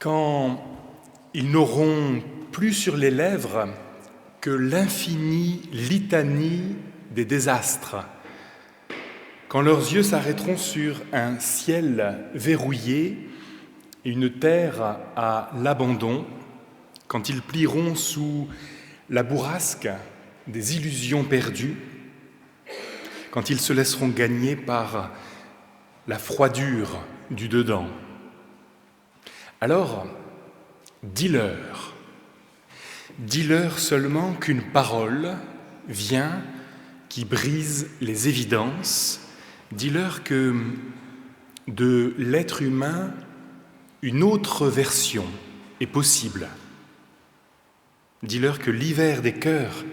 quand ils n'auront plus sur les lèvres que l'infinie litanie des désastres, quand leurs yeux s'arrêteront sur un ciel verrouillé et une terre à l'abandon, quand ils plieront sous la bourrasque des illusions perdues, quand ils se laisseront gagner par la froidure du dedans, alors dis-leur seulement qu'une parole vient qui brise les évidences. Dis-leur que de l'être humain, une autre version est possible. Dis-leur que l'hiver des cœurs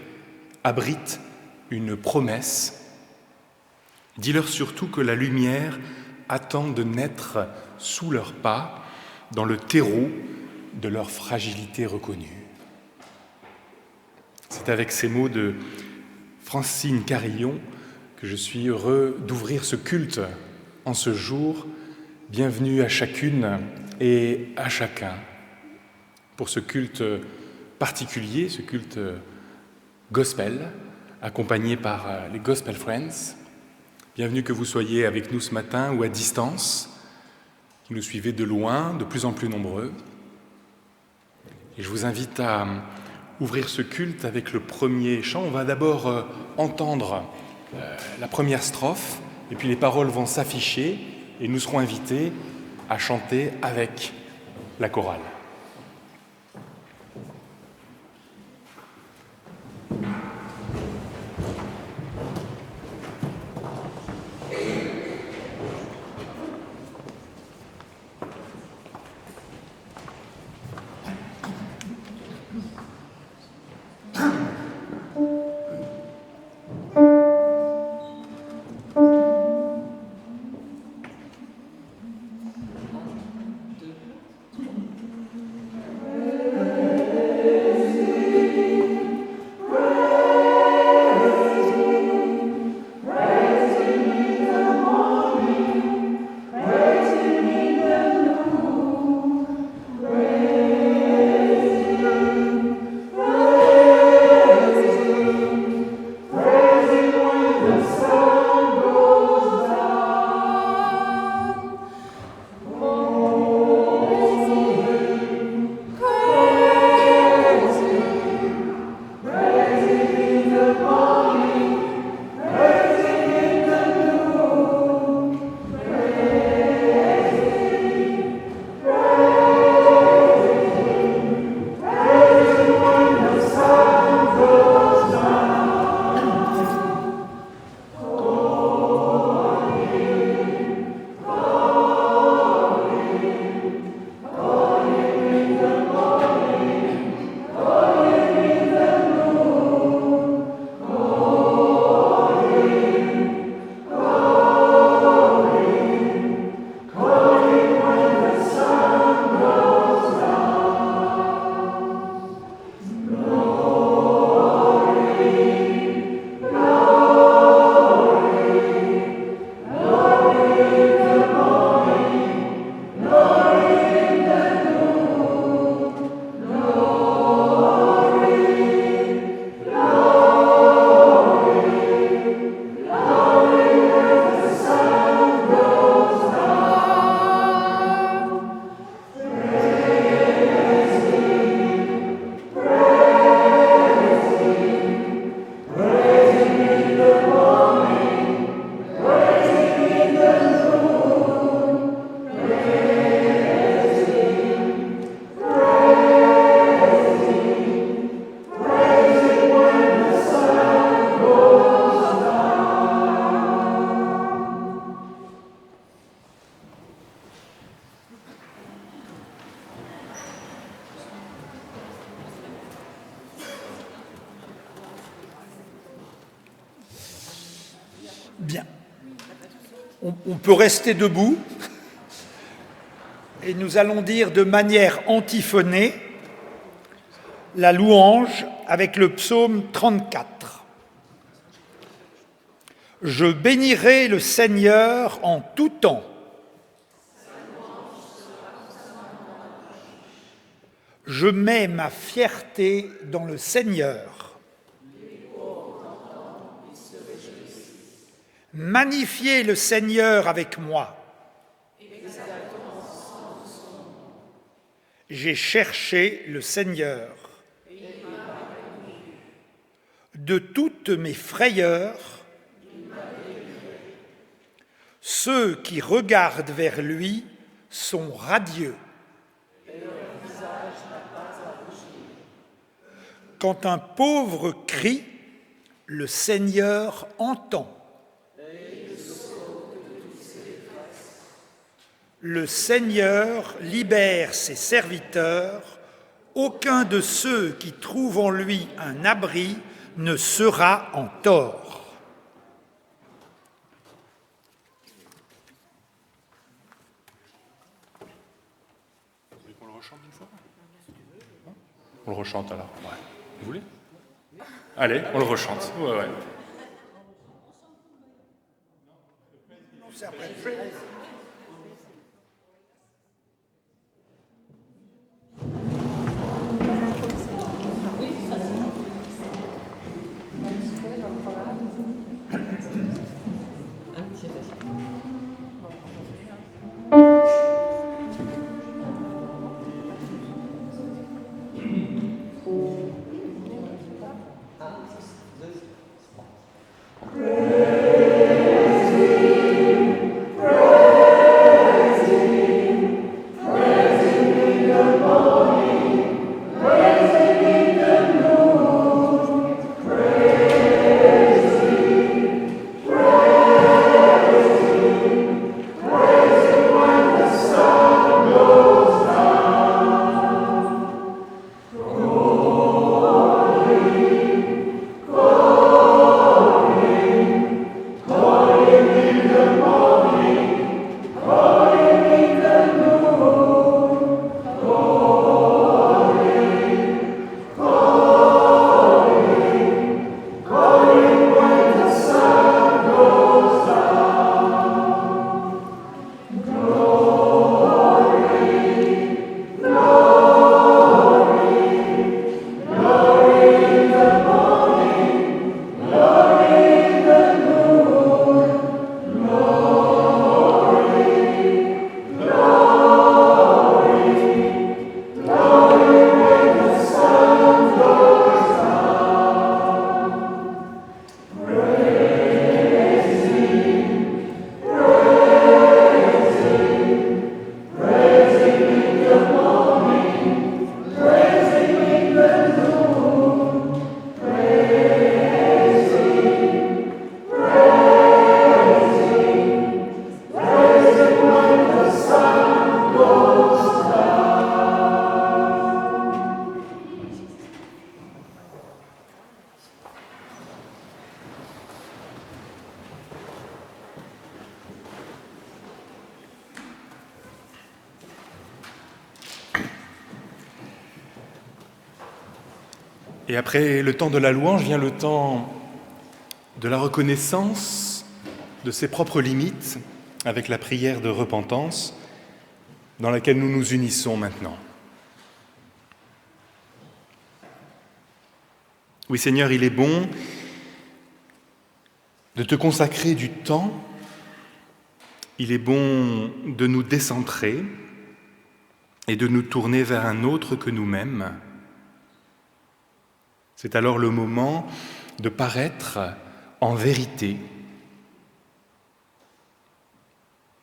abrite une promesse. Dis-leur surtout que la lumière attend de naître sous leurs pas, dans le terreau de leur fragilité reconnue. C'est avec ces mots de Francine Carillon que je suis heureux d'ouvrir ce culte en ce jour. Bienvenue à chacune et à chacun pour ce culte particulier, ce culte gospel, accompagné par les Gospel Friends. Bienvenue que vous soyez avec nous ce matin ou à distance, que nous suivez de loin, de plus en plus nombreux. Et je vous invite à ouvrir ce culte avec le premier chant. On va d'abord entendre la première strophe, et puis les paroles vont s'afficher, et nous serons invités à chanter avec la chorale. Bien. On peut rester debout et nous allons dire de manière antiphonée la louange avec le psaume 34. Je bénirai le Seigneur en tout temps. Je mets ma fierté dans le Seigneur. Magnifiez le Seigneur avec moi. J'ai cherché le Seigneur. De toutes mes frayeurs, ceux qui regardent vers lui sont radieux. Quand un pauvre crie, le Seigneur entend. Le Seigneur libère ses serviteurs. Aucun de ceux qui trouvent en lui un abri ne sera en tort. On le rechante une fois ? On le rechante alors. Ouais. Vous voulez ? Allez, on le rechante. Ouais. Et après le temps de la louange vient le temps de la reconnaissance de ses propres limites avec la prière de repentance dans laquelle nous nous unissons maintenant. Oui Seigneur, il est bon de te consacrer du temps, il est bon de nous décentrer et de nous tourner vers un autre que nous-mêmes. C'est alors le moment de paraître en vérité.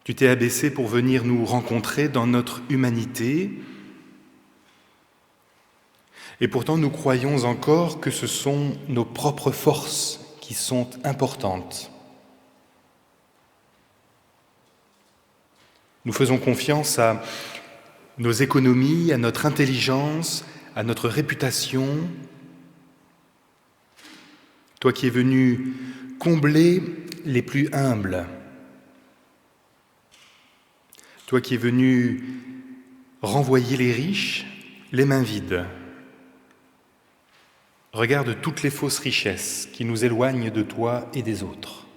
Tu t'es abaissé pour venir nous rencontrer dans notre humanité. Et pourtant, nous croyons encore que ce sont nos propres forces qui sont importantes. Nous faisons confiance à nos économies, à notre intelligence, à notre réputation. Toi qui es venu combler les plus humbles, toi qui es venu renvoyer les riches les mains vides. Regarde toutes les fausses richesses qui nous éloignent de toi et des autres.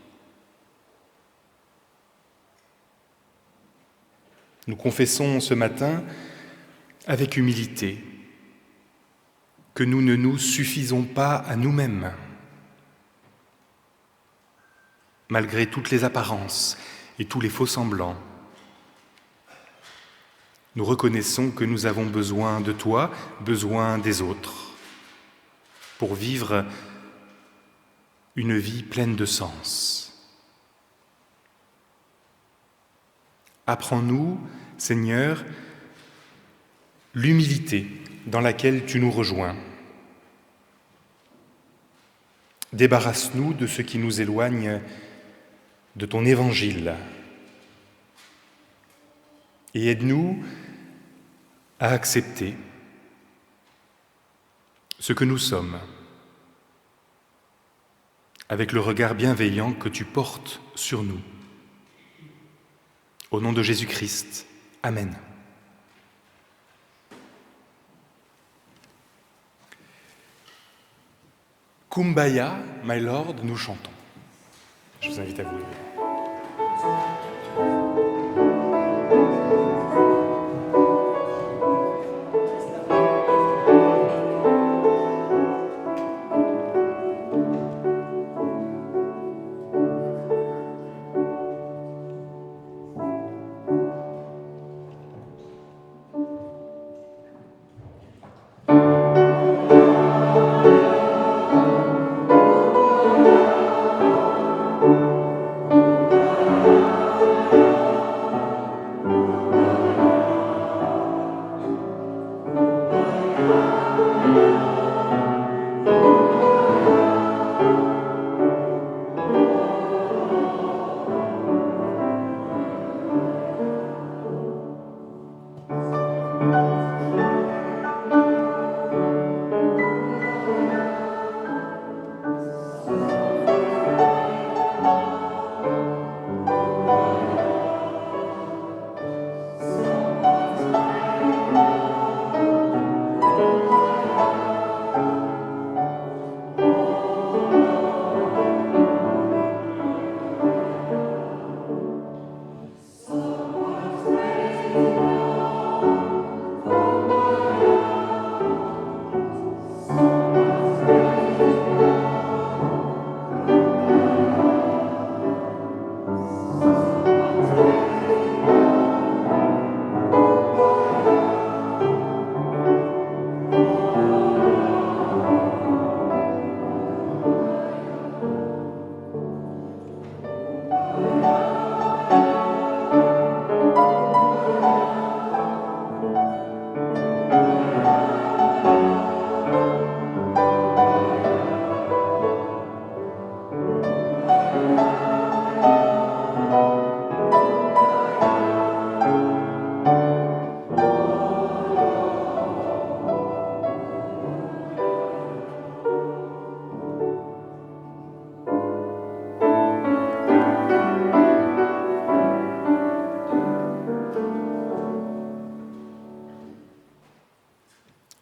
Nous confessons ce matin avec humilité que nous ne nous suffisons pas à nous-mêmes, malgré toutes les apparences et tous les faux-semblants. Nous reconnaissons que nous avons besoin de toi, besoin des autres, pour vivre une vie pleine de sens. Apprends-nous, Seigneur, l'humilité dans laquelle tu nous rejoins. Débarrasse-nous de ce qui nous éloigne de ton évangile et aide-nous à accepter ce que nous sommes avec le regard bienveillant que tu portes sur nous. Au nom de Jésus-Christ, Amen. Kumbaya, my Lord, nous chantons. Je vous invite à vous lever.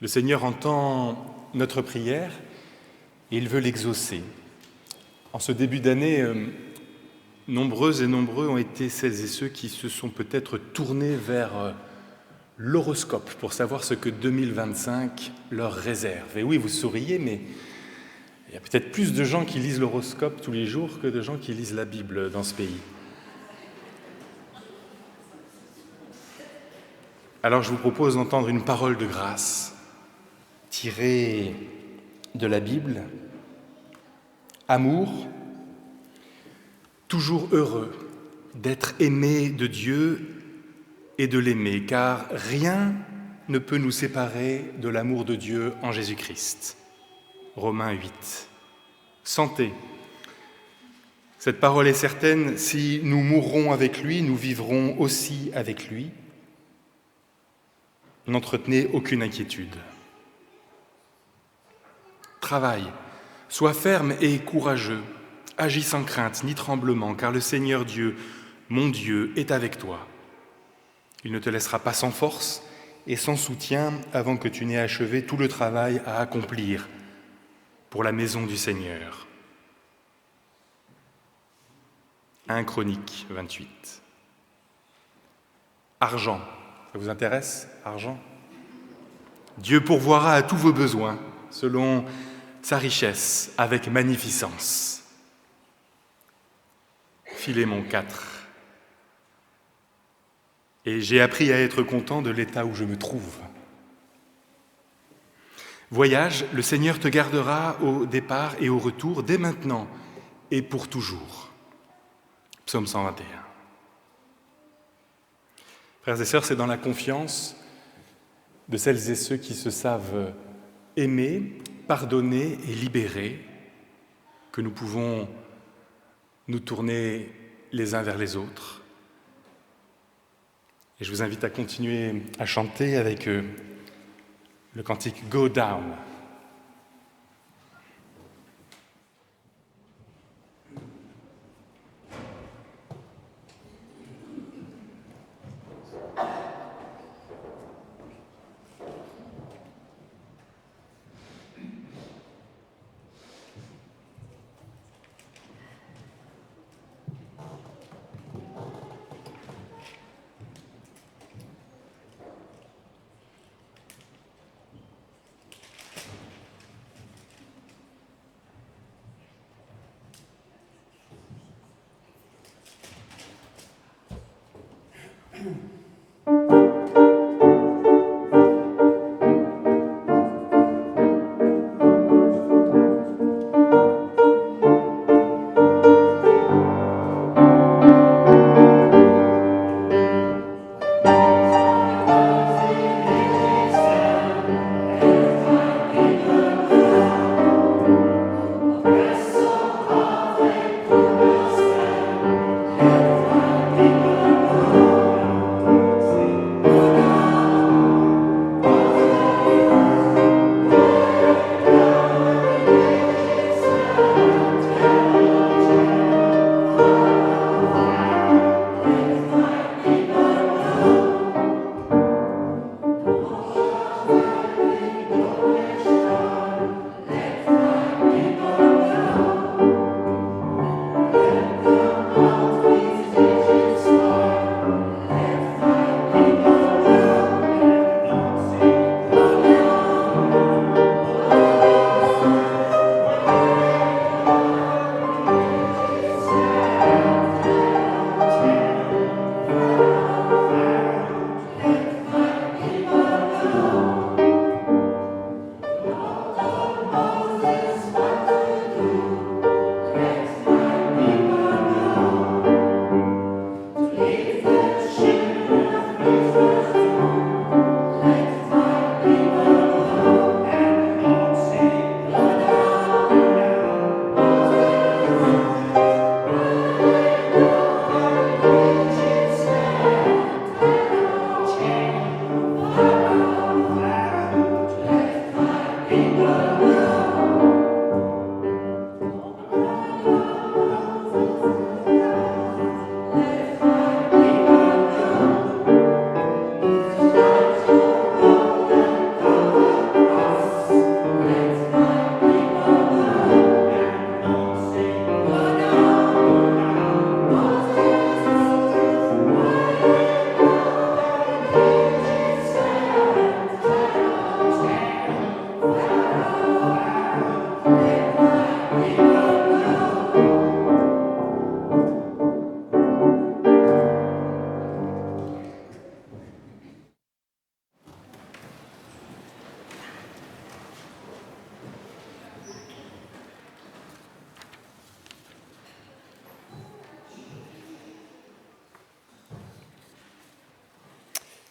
Le Seigneur entend notre prière et il veut l'exaucer. En ce début d'année, nombreuses et nombreux ont été celles et ceux qui se sont peut-être tournés vers l'horoscope pour savoir ce que 2025 leur réserve. Et oui, vous souriez, mais il y a peut-être plus de gens qui lisent l'horoscope tous les jours que de gens qui lisent la Bible dans ce pays. Alors je vous propose d'entendre une parole de grâce tirée de la Bible. Amour, toujours heureux d'être aimé de Dieu et de l'aimer, car rien ne peut nous séparer de l'amour de Dieu en Jésus-Christ. Romains 8. Santé. Cette parole est certaine, si nous mourrons avec lui, nous vivrons aussi avec lui. N'entretenez aucune inquiétude. Travail. Sois ferme et courageux. Agis sans crainte ni tremblement, car le Seigneur Dieu, mon Dieu, est avec toi. Il ne te laissera pas sans force et sans soutien avant que tu n'aies achevé tout le travail à accomplir pour la maison du Seigneur. 1 Chroniques 28. Argent. Ça vous intéresse, argent ? Dieu pourvoira à tous vos besoins selon sa richesse, avec magnificence. Philémon 4. Et j'ai appris à être content de l'état où je me trouve. Voyage, le Seigneur te gardera au départ et au retour, dès maintenant et pour toujours. Psaume 121. Frères et sœurs, c'est dans la confiance de celles et ceux qui se savent aimer, pardonner et libérer que nous pouvons nous tourner les uns vers les autres. Et je vous invite à continuer à chanter avec le cantique Go Down.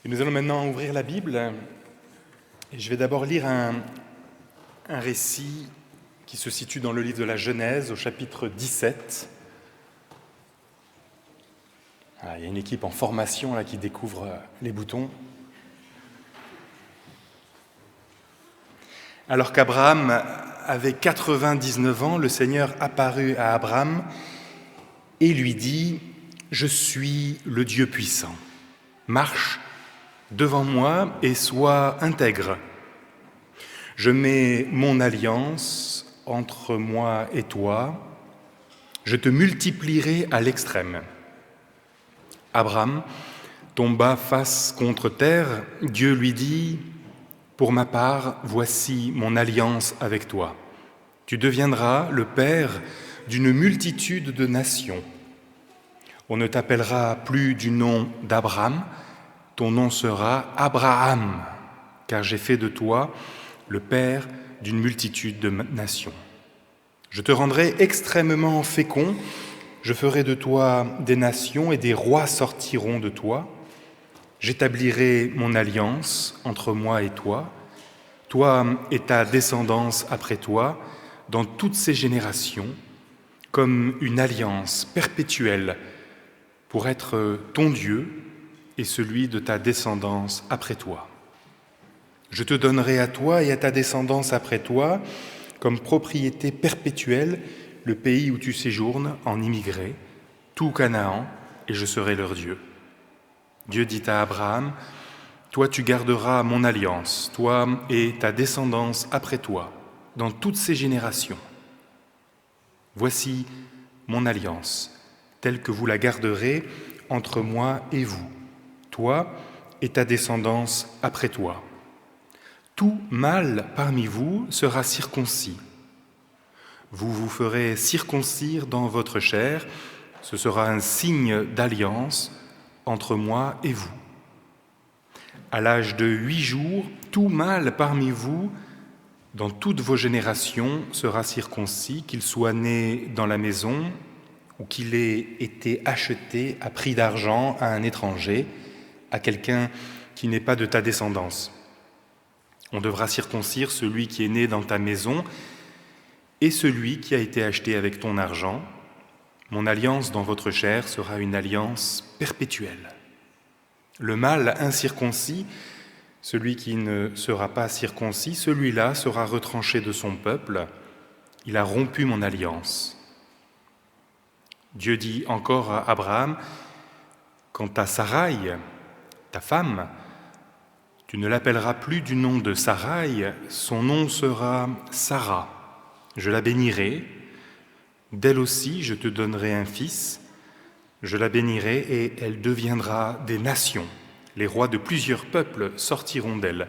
Et nous allons maintenant ouvrir la Bible. Et je vais d'abord lire un récit qui se situe dans le livre de la Genèse, au chapitre 17. Il y a une équipe en formation là, qui découvre les boutons. Alors qu'Abraham avait 99 ans, le Seigneur apparut à Abraham et lui dit « Je suis le Dieu puissant. Marche devant moi et sois intègre. Je mets mon alliance entre moi et toi. Je te multiplierai à l'extrême. » Abraham tomba face contre terre. Dieu lui dit Pour ma part, voici mon alliance avec toi. Tu deviendras le père d'une multitude de nations. On ne t'appellera plus du nom d'Abraham, ton nom sera Abraham, car j'ai fait de toi le père d'une multitude de nations. Je te rendrai extrêmement fécond, je ferai de toi des nations et des rois sortiront de toi. J'établirai mon alliance entre moi et toi et ta descendance après toi, dans toutes ces générations, comme une alliance perpétuelle pour être ton Dieu et celui de ta descendance après toi. Je te donnerai à toi et à ta descendance après toi, comme propriété perpétuelle, le pays où tu séjournes en immigré, tout Canaan, et je serai leur Dieu. Dieu dit à Abraham, « Toi tu garderas mon alliance, toi et ta descendance après toi, dans toutes ces générations. Voici mon alliance, telle que vous la garderez entre moi et vous, toi et ta descendance après toi. Tout mâle parmi vous sera circoncis. Vous vous ferez circoncire dans votre chair, ce sera un signe d'alliance entre moi et vous. À l'âge de 8 jours, tout mâle parmi vous, dans toutes vos générations, sera circoncis, qu'il soit né dans la maison ou qu'il ait été acheté à prix d'argent à un étranger, à quelqu'un qui n'est pas de ta descendance. On devra circoncire celui qui est né dans ta maison et celui qui a été acheté avec ton argent. Mon alliance dans votre chair sera une alliance perpétuelle. Le mâle incirconcis, celui qui ne sera pas circoncis, celui-là sera retranché de son peuple. Il a rompu mon alliance. Dieu dit encore à Abraham, « Quant à Saraï, ta femme, tu ne l'appelleras plus du nom de Saraï, son nom sera Sarah. Je la bénirai, d'elle aussi je te donnerai un fils, je la bénirai et elle deviendra des nations. Les rois de plusieurs peuples sortiront d'elle. »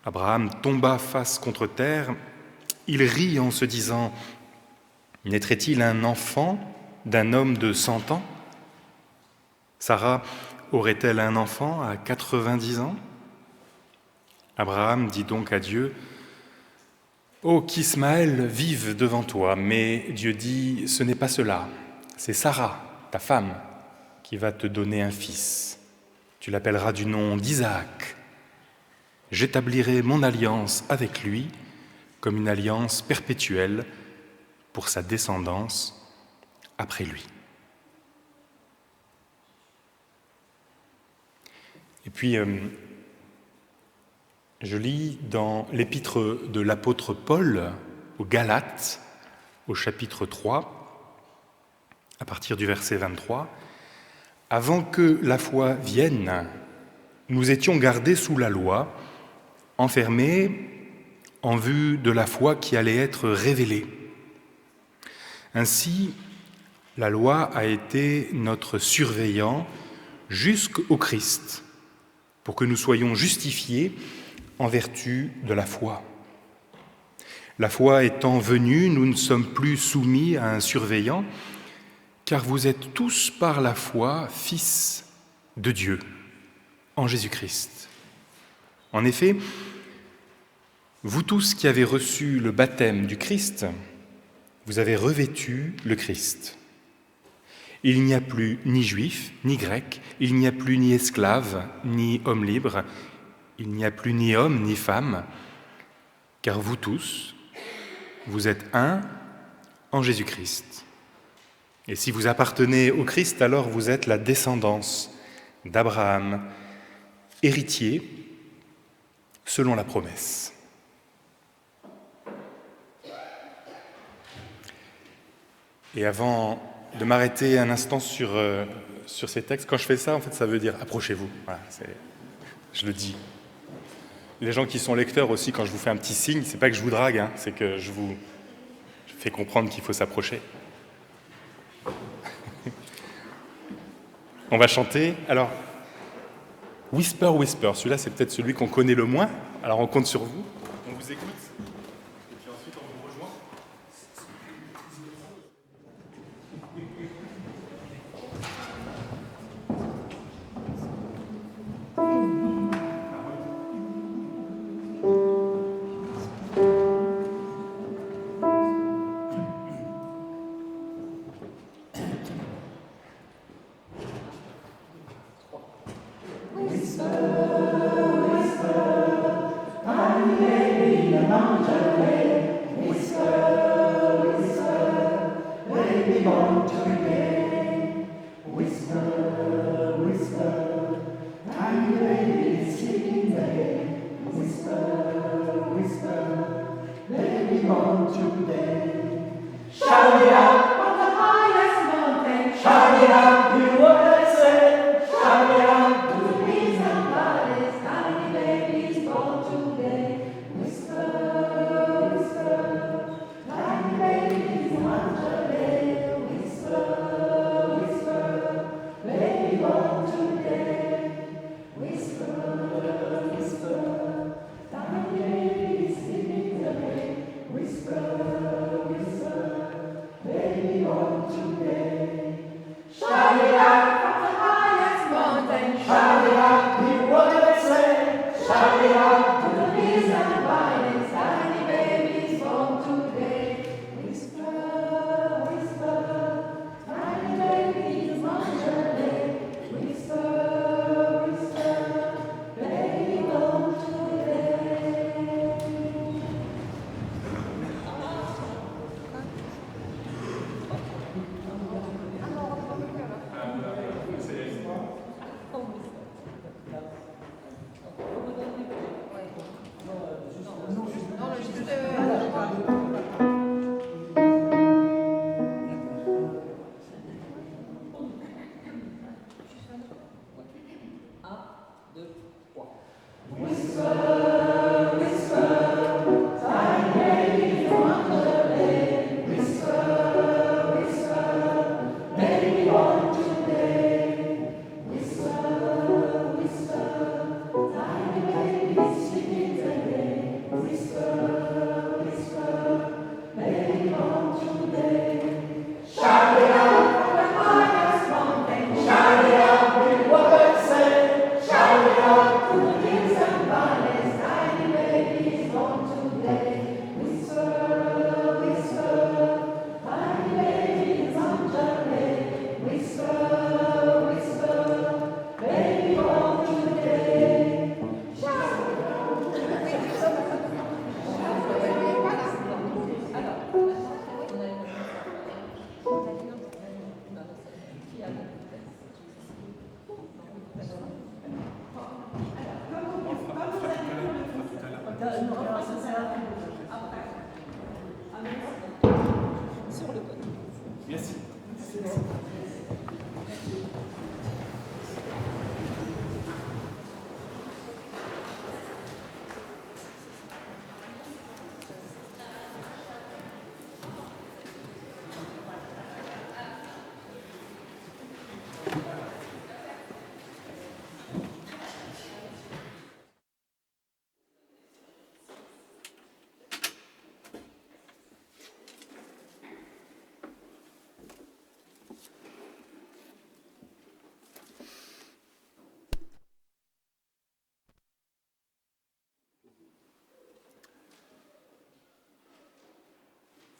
Abraham tomba face contre terre, il rit en se disant, « Naîtrait-il un enfant d'un homme de 100 ans ? Sarah aurait-elle un enfant à 90 ans ? » Abraham dit donc à Dieu, « Oh, qu'Ismaël vive devant toi !» Mais Dieu dit, « Ce n'est pas cela, c'est Sarah, ta femme, qui va te donner un fils. Tu l'appelleras du nom d'Isaac. J'établirai mon alliance avec lui comme une alliance perpétuelle pour sa descendance après lui. » Et puis, je lis dans l'épître de l'apôtre Paul aux Galates, au chapitre 3, à partir du verset 23, « Avant que la foi vienne, nous étions gardés sous la loi, enfermés en vue de la foi qui allait être révélée. Ainsi, la loi a été notre surveillant jusqu'au Christ, pour que nous soyons justifiés en vertu de la foi. La foi étant venue, nous ne sommes plus soumis à un surveillant, car vous êtes tous par la foi fils de Dieu, en Jésus-Christ. En effet, vous tous qui avez reçu le baptême du Christ, vous avez revêtu le Christ. Il n'y a plus ni juif, ni grec, il n'y a plus ni esclave, ni homme libre, il n'y a plus ni homme, ni femme, car vous tous, vous êtes un en Jésus-Christ. Et si vous appartenez au Christ, alors vous êtes la descendance d'Abraham, héritier selon la promesse. » Et avant de m'arrêter un instant sur ces textes, quand je fais ça, en fait, ça veut dire « approchez-vous ». Voilà, je le dis. Les gens qui sont lecteurs aussi, quand je vous fais un petit signe, c'est pas que je vous drague, hein, c'est que je fais comprendre qu'il faut s'approcher. On va chanter. Alors, Whisper, Whisper, celui-là c'est peut-être celui qu'on connaît le moins, alors on compte sur vous, on vous écoute, et puis ensuite on vous rejoint.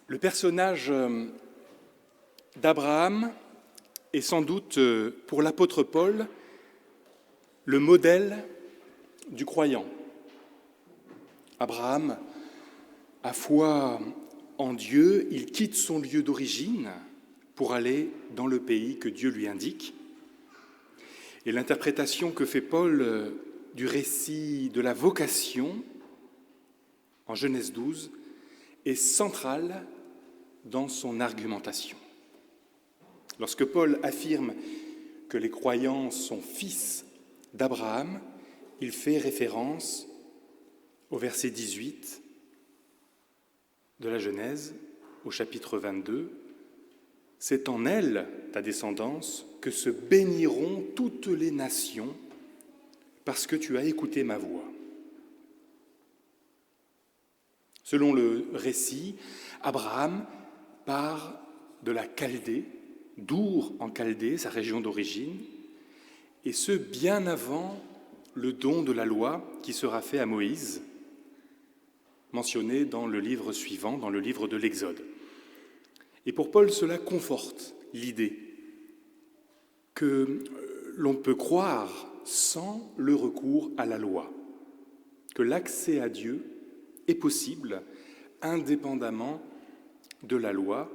Le personnage d'Abraham est sans doute, pour l'apôtre Paul, le modèle du croyant. Abraham a foi en Dieu, il quitte son lieu d'origine pour aller dans le pays que Dieu lui indique. Et l'interprétation que fait Paul du récit de la vocation en Genèse 12 est centrale dans son argumentation. Lorsque Paul affirme que les croyants sont fils d'Abraham, il fait référence au verset 18 de la Genèse, au chapitre 22. « C'est en elle, ta descendance, que se béniront toutes les nations, parce que tu as écouté ma voix. Selon le récit, Abraham part de la Chaldée, d'Our en Chaldée, sa région d'origine, et ce bien avant le don de la loi qui sera fait à Moïse, mentionné dans le livre suivant, dans le livre de l'Exode. Et pour Paul, cela conforte l'idée que l'on peut croire sans le recours à la loi, que l'accès à Dieu est possible indépendamment de la loi,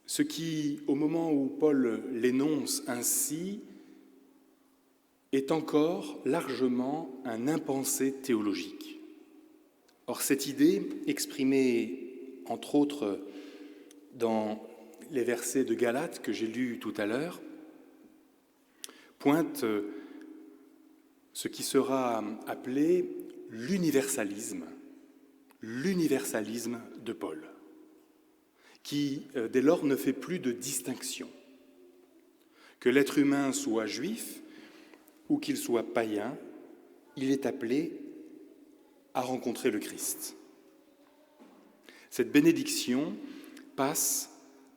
ce qui, au moment où Paul l'énonce ainsi, est encore largement un impensé théologique. Or, cette idée, exprimée entre autres dans les versets de Galates que j'ai lus tout à l'heure, pointe ce qui sera appelé l'universalisme de Paul, qui dès lors ne fait plus de distinction. Que l'être humain soit juif ou qu'il soit païen, il est appelé à rencontrer le Christ. Cette bénédiction passe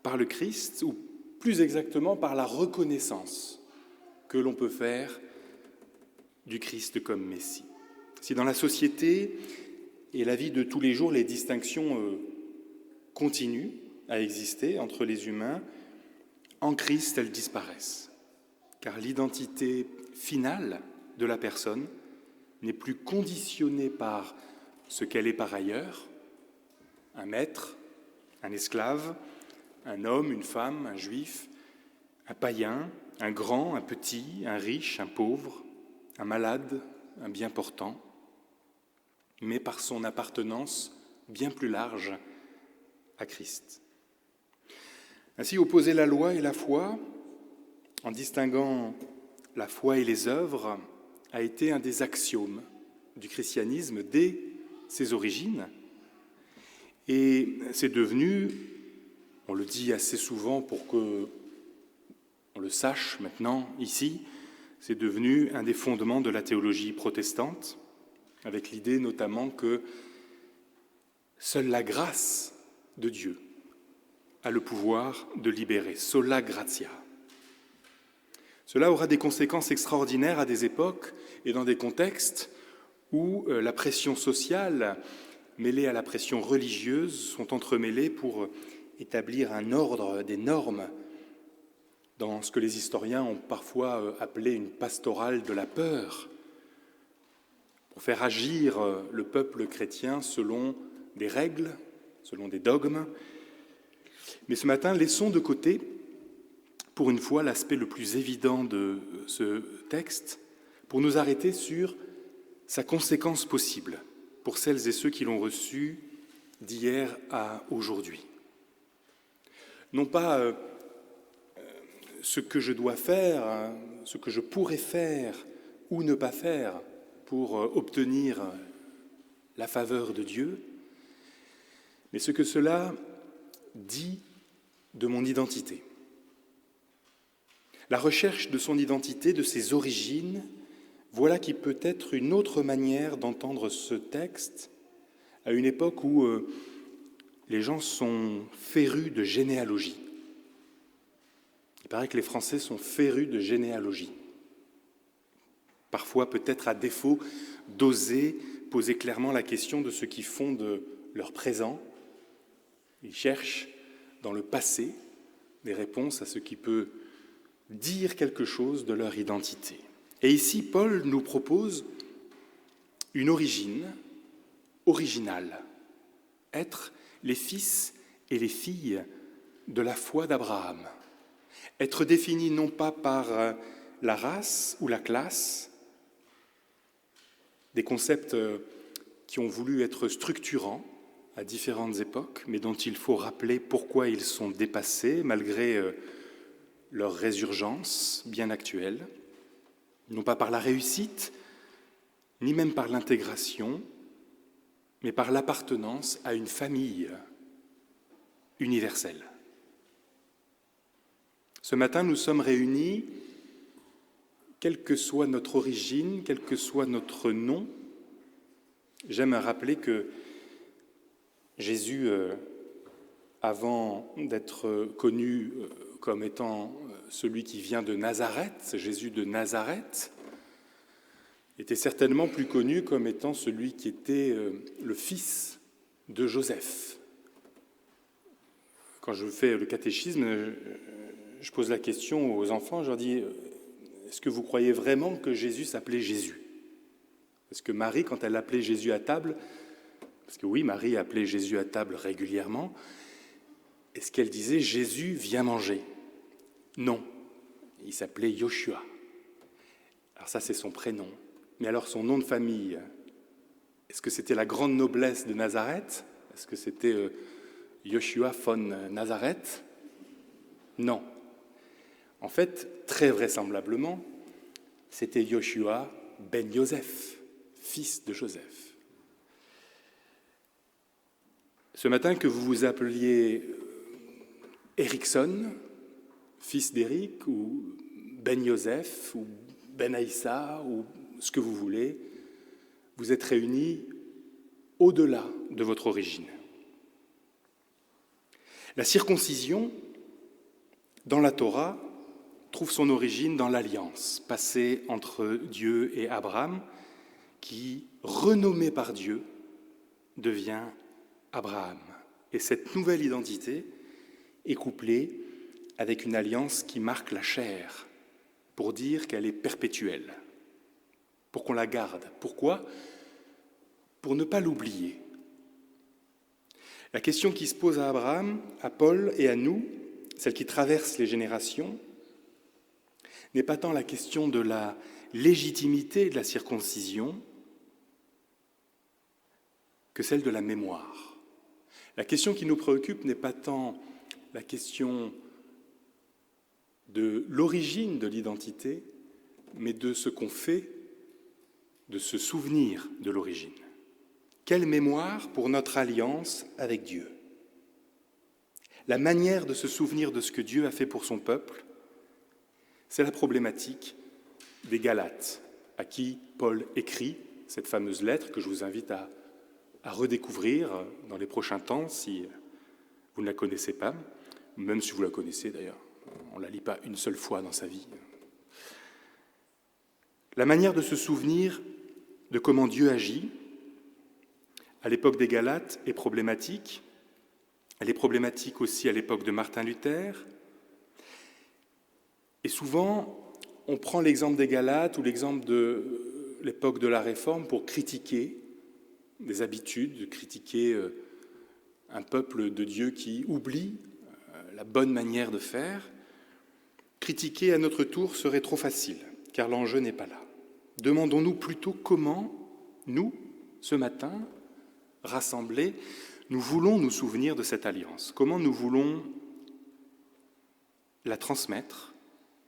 par le Christ, ou plus exactement par la reconnaissance que l'on peut faire du Christ comme Messie. Si dans la société et la vie de tous les jours, les distinctions continuent à exister entre les humains, en Christ, elles disparaissent. Car l'identité finale de la personne n'est plus conditionnée par ce qu'elle est par ailleurs, un maître, un esclave, un homme, une femme, un juif, un païen, un grand, un petit, un riche, un pauvre, un malade, un bien portant, mais par son appartenance bien plus large à Christ. Ainsi, opposer la loi et la foi, en distinguant la foi et les œuvres, a été un des axiomes du christianisme dès ses origines, et c'est devenu, on le dit assez souvent pour que on le sache maintenant ici, c'est devenu un des fondements de la théologie protestante, avec l'idée notamment que seule la grâce de Dieu a le pouvoir de libérer, sola gratia. Cela aura des conséquences extraordinaires à des époques et dans des contextes où la pression sociale mêlée à la pression religieuse sont entremêlées pour établir un ordre, des normes, dans ce que les historiens ont parfois appelé une pastorale de la peur, pour faire agir le peuple chrétien selon des règles, selon des dogmes. Mais ce matin, laissons de côté, pour une fois, l'aspect le plus évident de ce texte, pour nous arrêter sur sa conséquence possible pour celles et ceux qui l'ont reçu d'hier à aujourd'hui. Non pas ce que je dois faire, ce que je pourrais faire ou ne pas faire pour obtenir la faveur de Dieu, mais ce que cela dit de mon identité. La recherche de son identité, de ses origines, voilà qui peut être une autre manière d'entendre ce texte à une époque où les gens sont férus de généalogie. Il paraît que les Français sont férus de généalogie. Parfois, peut-être à défaut d'oser poser clairement la question de ce qui fonde leur présent. Ils cherchent dans le passé des réponses à ce qui peut dire quelque chose de leur identité. Et ici, Paul nous propose une origine originale, être les fils et les filles de la foi d'Abraham, être définis non pas par la race ou la classe, des concepts qui ont voulu être structurants à différentes époques, mais dont il faut rappeler pourquoi ils sont dépassés malgré leur résurgence bien actuelle, non pas par la réussite, ni même par l'intégration, mais par l'appartenance à une famille universelle. Ce matin, nous sommes réunis quelle que soit notre origine, quel que soit notre nom, j'aime rappeler que Jésus, avant d'être connu comme étant celui qui vient de Nazareth, Jésus de Nazareth, était certainement plus connu comme étant celui qui était le fils de Joseph. Quand je fais le catéchisme, je pose la question aux enfants, je leur dis « Est-ce que vous croyez vraiment que Jésus s'appelait Jésus ?» Parce que Marie, quand elle appelait Jésus à table, parce que oui, Marie appelait Jésus à table régulièrement, est-ce qu'elle disait « Jésus, viens manger ?» Non, il s'appelait Yoshua. Alors ça, c'est son prénom. Mais alors son nom de famille, est-ce que c'était la grande noblesse de Nazareth? Est-ce que c'était Yoshua von Nazareth? Non. En fait, très vraisemblablement, c'était Yoshua ben Yosef, fils de Joseph. Ce matin, que vous vous appeliez Erickson, fils d'Éric, ou Ben Yosef, ou Ben Aïssa, ou ce que vous voulez, vous êtes réunis au-delà de votre origine. La circoncision, dans la Torah, trouve son origine dans l'alliance passée entre Dieu et Abraham, qui, renommé par Dieu, devient Abraham. Et cette nouvelle identité est couplée avec une alliance qui marque la chair, pour dire qu'elle est perpétuelle, pour qu'on la garde. Pourquoi ? Pour ne pas l'oublier. La question qui se pose à Abraham, à Paul et à nous, celle qui traverse les générations, n'est pas tant la question de la légitimité de la circoncision que celle de la mémoire. La question qui nous préoccupe n'est pas tant la question de l'origine de l'identité, mais de ce qu'on fait de ce souvenir de l'origine. Quelle mémoire pour notre alliance avec Dieu? La manière de se souvenir de ce que Dieu a fait pour son peuple, c'est la problématique des Galates, à qui Paul écrit cette fameuse lettre que je vous invite à redécouvrir dans les prochains temps si vous ne la connaissez pas, même si vous la connaissez d'ailleurs. On ne la lit pas une seule fois dans sa vie. La manière de se souvenir de comment Dieu agit, à l'époque des Galates, est problématique. Elle est problématique aussi à l'époque de Martin Luther. Et souvent, on prend l'exemple des Galates ou l'exemple de l'époque de la Réforme pour critiquer des habitudes, critiquer un peuple de Dieu qui oublie la bonne manière de faire. Critiquer à notre tour serait trop facile, car l'enjeu n'est pas là. Demandons-nous plutôt comment, nous, ce matin, rassemblés, nous voulons nous souvenir de cette alliance. Comment nous voulons la transmettre?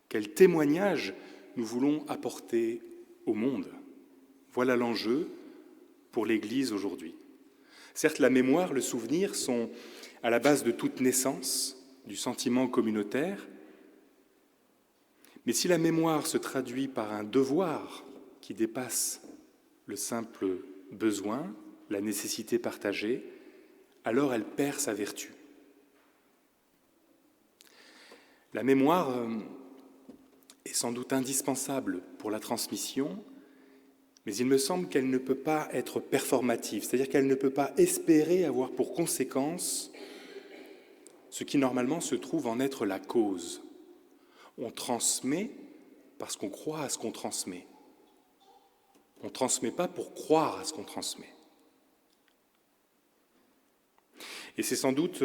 Quel témoignage nous voulons apporter au monde? Voilà l'enjeu pour l'Église aujourd'hui. Certes, la mémoire, le souvenir sont à la base de toute naissance du sentiment communautaire, mais si la mémoire se traduit par un devoir qui dépasse le simple besoin, la nécessité partagée, alors elle perd sa vertu. La mémoire est sans doute indispensable pour la transmission, mais il me semble qu'elle ne peut pas être performative, c'est-à-dire qu'elle ne peut pas espérer avoir pour conséquence ce qui normalement se trouve en être la cause. On transmet parce qu'on croit à ce qu'on transmet. On ne transmet pas pour croire à ce qu'on transmet. Et c'est sans doute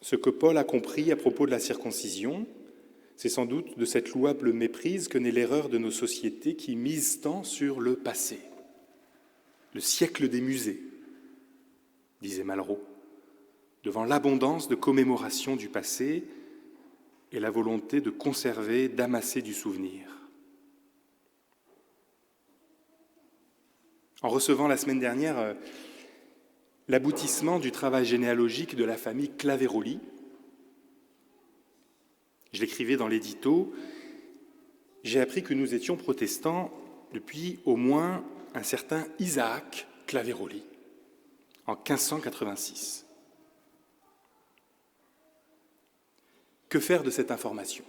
ce que Paul a compris à propos de la circoncision. C'est sans doute de cette louable méprise que naît l'erreur de nos sociétés qui misent tant sur le passé. Le siècle des musées, disait Malraux, devant l'abondance de commémorations du passé et la volonté de conserver, d'amasser du souvenir. En recevant la semaine dernière l'aboutissement du travail généalogique de la famille Claveroli, je l'écrivais dans l'édito, j'ai appris que nous étions protestants depuis au moins un certain Isaac Claveroli, en 1586. Que faire de cette information ?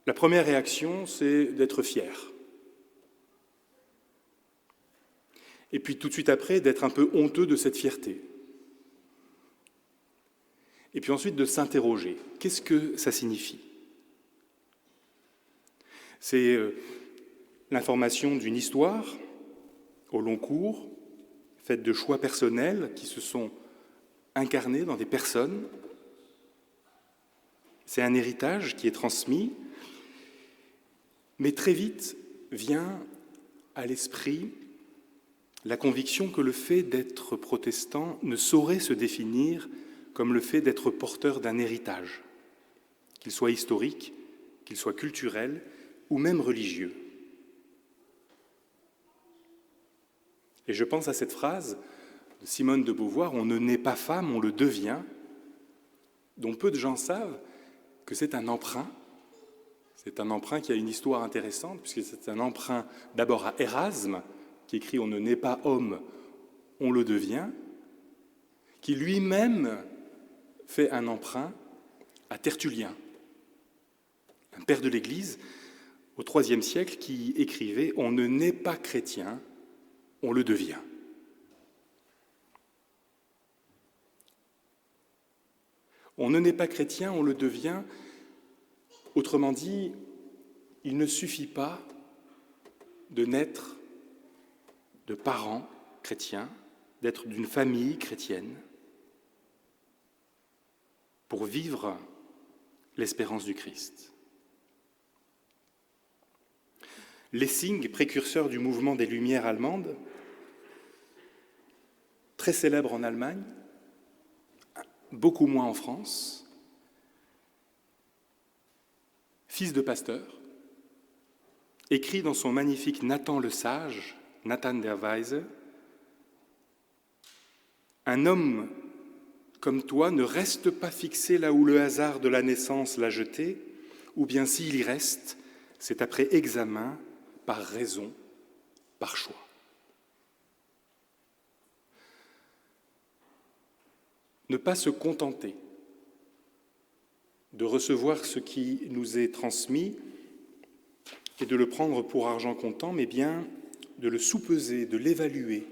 La première réaction, c'est d'être fier. Et puis tout de suite après, d'être un peu honteux de cette fierté. Et puis ensuite de s'interroger. Qu'est-ce que ça signifie ? C'est l'information d'une histoire au long cours, faite de choix personnels qui se sont incarnés dans des personnes. C'est un héritage qui est transmis, mais très vite vient à l'esprit la conviction que le fait d'être protestant ne saurait se définir comme le fait d'être porteur d'un héritage, qu'il soit historique, qu'il soit culturel ou même religieux. Et je pense à cette phrase de Simone de Beauvoir, « On ne naît pas femme, on le devient », dont peu de gens savent que c'est un emprunt. C'est un emprunt qui a une histoire intéressante, puisque c'est un emprunt d'abord à Érasme, qui écrit « On ne naît pas homme, on le devient », qui lui-même fait un emprunt à Tertullien, un père de l'Église au IIIe siècle qui écrivait « On ne naît pas chrétien, on le devient ». On ne naît pas chrétien, on le devient. Autrement dit, il ne suffit pas de naître de parents chrétiens, d'être d'une famille chrétienne pour vivre l'espérance du Christ. Lessing, précurseur du mouvement des Lumières allemandes, très célèbre en Allemagne, beaucoup moins en France, fils de pasteur, écrit dans son magnifique Nathan le Sage, Nathan der Weise, « Un homme comme toi ne reste pas fixé là où le hasard de la naissance l'a jeté, ou bien s'il y reste, c'est après examen, par raison, par choix. » Ne pas se contenter de recevoir ce qui nous est transmis et de le prendre pour argent comptant, mais bien de le soupeser, de l'évaluer,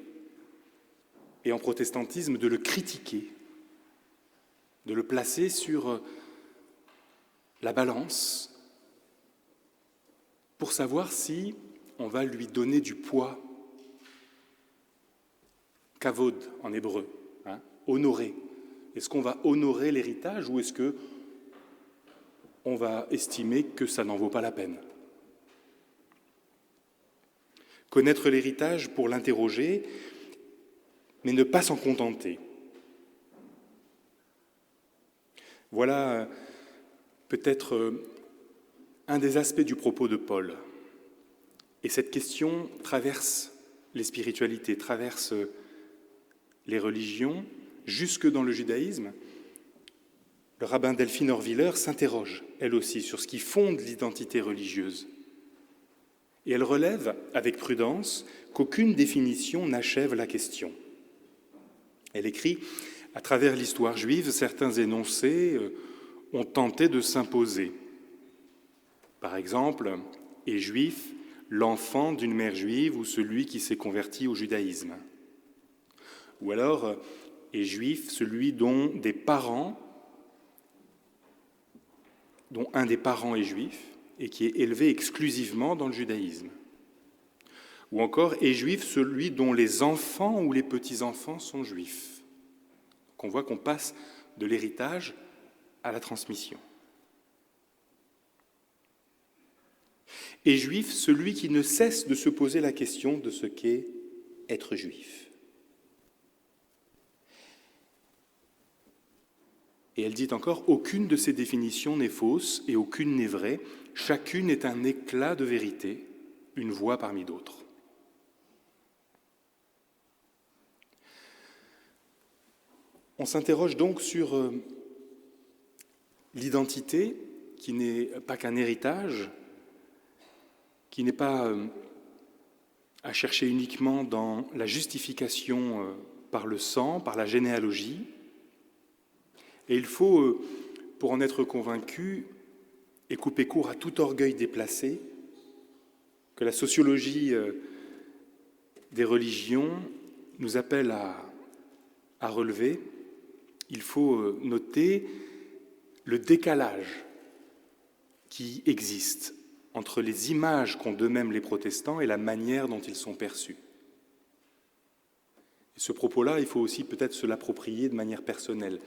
et en protestantisme de le critiquer, de le placer sur la balance pour savoir si on va lui donner du poids. Kavod en hébreu, honorer. Est-ce qu'on va honorer l'héritage ou est-ce que on va estimer que ça n'en vaut pas la peine ? Connaître l'héritage pour l'interroger, mais ne pas s'en contenter. Voilà peut-être un des aspects du propos de Paul. Et cette question traverse les spiritualités, traverse les religions, jusque dans le judaïsme. Le rabbin Delphine Horviller s'interroge, elle aussi, sur ce qui fonde l'identité religieuse. Et elle relève, avec prudence, qu'aucune définition n'achève la question. Elle écrit « À travers l'histoire juive, certains énoncés ont tenté de s'imposer. Par exemple, est juif l'enfant d'une mère juive ou celui qui s'est converti au judaïsme. Ou alors, est juif celui dont un des parents est juif et qui est élevé exclusivement dans le judaïsme. Ou encore, est juif celui dont les enfants ou les petits-enfants sont juifs. Qu'on voit qu'on passe de l'héritage à la transmission. Est juif celui qui ne cesse de se poser la question de ce qu'est être juif. Et elle dit encore, aucune de ces définitions n'est fausse et aucune n'est vraie. Chacune est un éclat de vérité, une voix parmi d'autres. On s'interroge donc sur l'identité qui n'est pas qu'un héritage, qui n'est pas à chercher uniquement dans la justification par le sang, par la généalogie. Et il faut, pour en être convaincu, et couper court à tout orgueil déplacé, que la sociologie des religions nous appelle à relever. Il faut noter le décalage qui existe entre les images qu'ont d'eux-mêmes les protestants et la manière dont ils sont perçus. Et ce propos-là, il faut aussi peut-être se l'approprier de manière personnelle.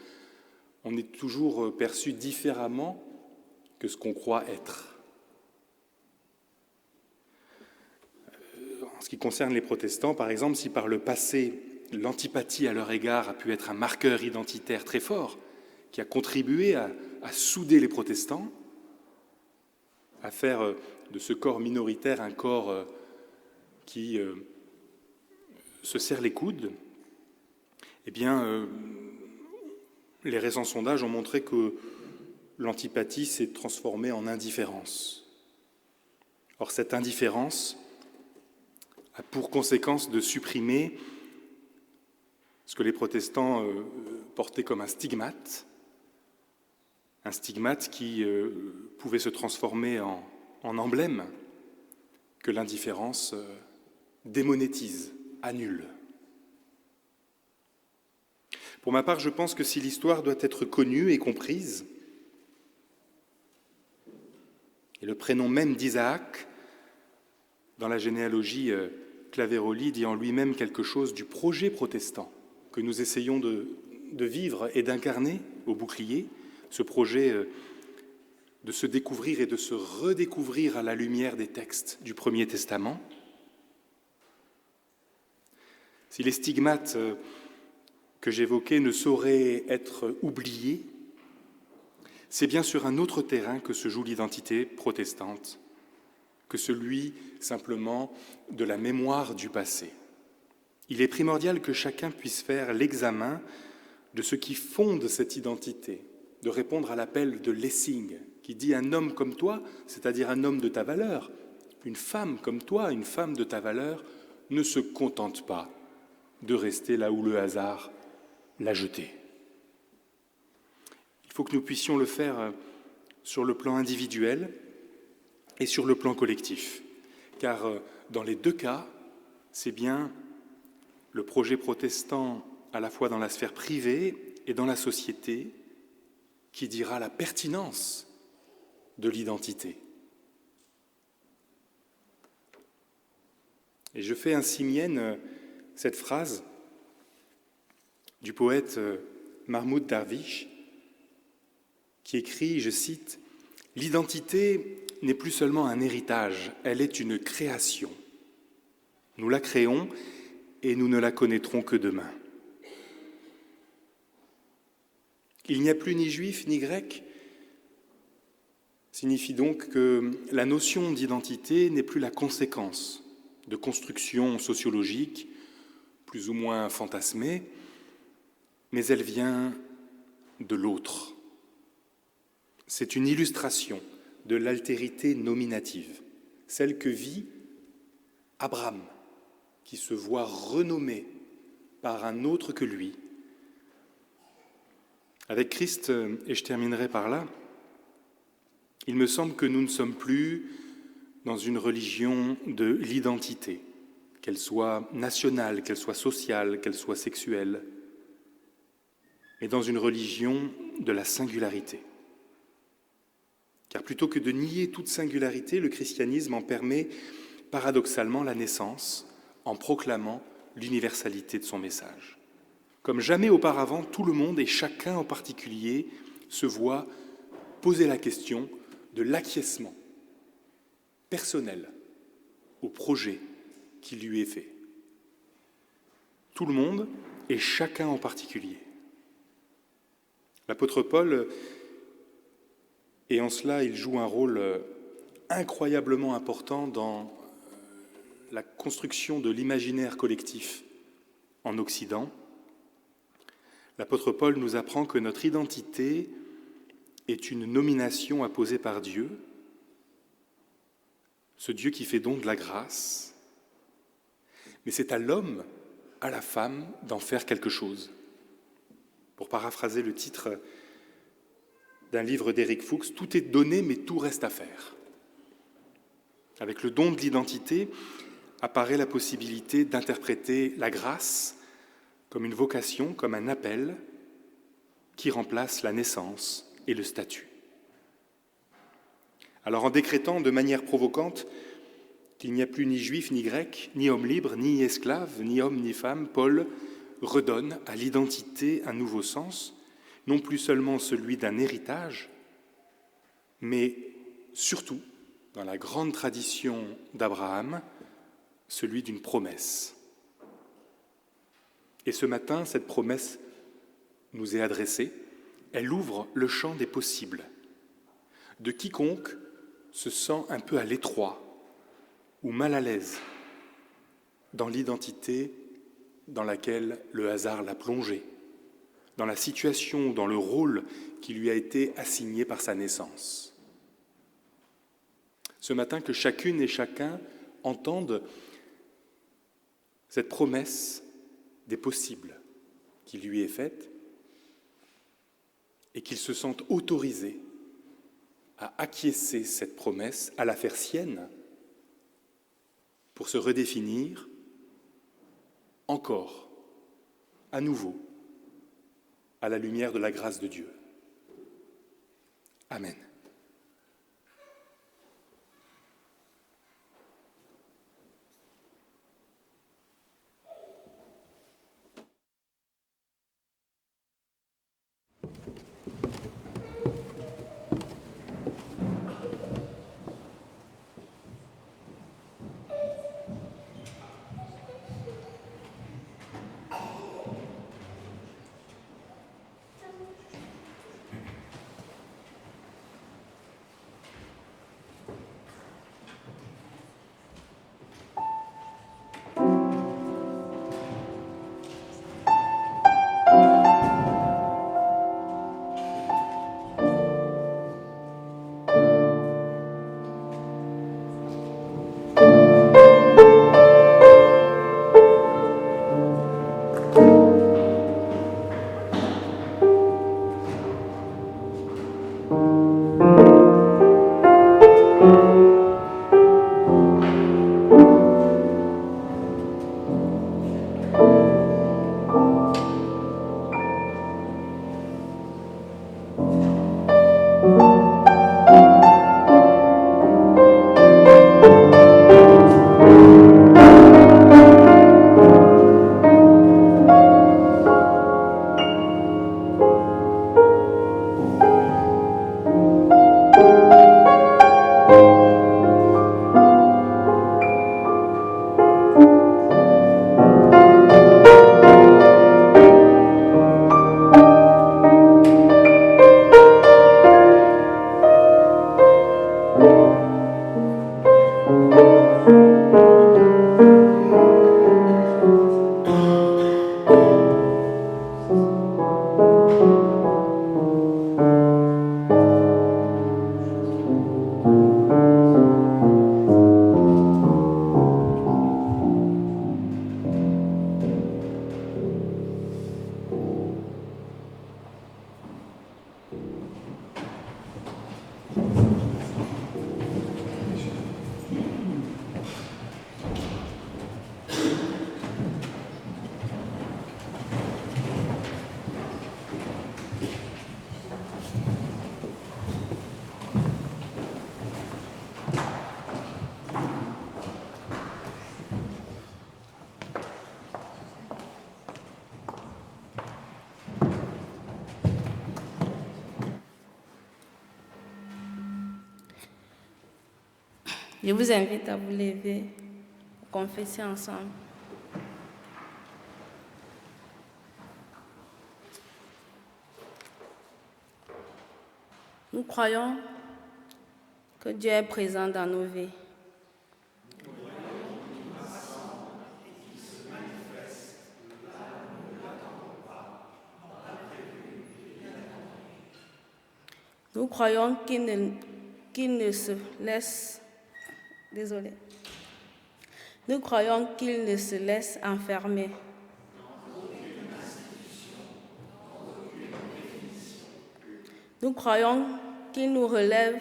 On est toujours perçu différemment que ce qu'on croit être. En ce qui concerne les protestants, par exemple, si par le passé, l'antipathie à leur égard a pu être un marqueur identitaire très fort, qui a contribué à souder les protestants, à faire de ce corps minoritaire un corps qui se serre les coudes, eh bien, les récents sondages ont montré que l'antipathie s'est transformée en indifférence. Or, cette indifférence a pour conséquence de supprimer ce que les protestants portaient comme un stigmate qui pouvait se transformer en emblème que l'indifférence démonétise, annule. Pour ma part, je pense que si l'histoire doit être connue et comprise, et le prénom même d'Isaac, dans la généalogie Claveroli, dit en lui-même quelque chose du projet protestant que nous essayons de vivre et d'incarner au bouclier, ce projet de se découvrir et de se redécouvrir à la lumière des textes du Premier Testament. Si les stigmates que j'évoquais ne sauraient être oubliés, c'est bien sur un autre terrain que se joue l'identité protestante, que celui simplement de la mémoire du passé. Il est primordial que chacun puisse faire l'examen de ce qui fonde cette identité, de répondre à l'appel de Lessing, qui dit « un homme comme toi », c'est-à-dire un homme de ta valeur, une femme comme toi, une femme de ta valeur, ne se contente pas de rester là où le hasard l'a jeté. Il faut que nous puissions le faire sur le plan individuel et sur le plan collectif, car dans les deux cas, c'est bien le projet protestant à la fois dans la sphère privée et dans la société qui dira la pertinence de l'identité. Et je fais ainsi mienne cette phrase du poète Mahmoud Darwish qui écrit, je cite, « L'identité n'est plus seulement un héritage, elle est une création. Nous la créons et nous ne la connaîtrons que demain. Il n'y a plus ni juif ni grec signifie donc que la notion d'identité n'est plus la conséquence de constructions sociologiques plus ou moins fantasmées, mais elle vient de l'autre. C'est une illustration de l'altérité nominative, celle que vit Abraham, qui se voit renommé par un autre que lui. Avec Christ, et je terminerai par là, il me semble que nous ne sommes plus dans une religion de l'identité, qu'elle soit nationale, qu'elle soit sociale, qu'elle soit sexuelle, mais dans une religion de la singularité. Car plutôt que de nier toute singularité, le christianisme en permet paradoxalement la naissance en proclamant l'universalité de son message. Comme jamais auparavant, tout le monde et chacun en particulier se voit poser la question de l'acquiescement personnel au projet qui lui est fait. Tout le monde et chacun en particulier. L'apôtre Paul, et en cela il joue un rôle incroyablement important dans la construction de l'imaginaire collectif en Occident. L'apôtre Paul nous apprend que notre identité est une nomination apposée par Dieu, ce Dieu qui fait don de la grâce, mais c'est à l'homme, à la femme, d'en faire quelque chose. Pour paraphraser le titre d'un livre d'Éric Fuchs, tout est donné, mais tout reste à faire. Avec le don de l'identité apparaît la possibilité d'interpréter la grâce comme une vocation, comme un appel qui remplace la naissance et le statut. Alors en décrétant de manière provocante qu'il n'y a plus ni juif ni grec, ni homme libre, ni esclave, ni homme ni femme, Paul redonne à l'identité un nouveau sens, non plus seulement celui d'un héritage, mais surtout, dans la grande tradition d'Abraham, celui d'une promesse. Et ce matin, cette promesse nous est adressée, elle ouvre le champ des possibles, de quiconque se sent un peu à l'étroit ou mal à l'aise dans l'identité dans laquelle le hasard l'a plongé, dans la situation, dans le rôle qui lui a été assigné par sa naissance. Ce matin, que chacune et chacun entendent cette promesse des possibles qui lui est faite et qu'il se sente autorisé à acquiescer cette promesse, à la faire sienne, pour se redéfinir encore, à nouveau, à la lumière de la grâce de Dieu. Amen. Je vous invite à vous lever, à confesser ensemble. Nous croyons que Dieu est présent dans nos vies. Nous croyons qu'il ne se laisse... Désolé. Nous croyons qu'il ne se laisse enfermer. Nous croyons qu'il nous relève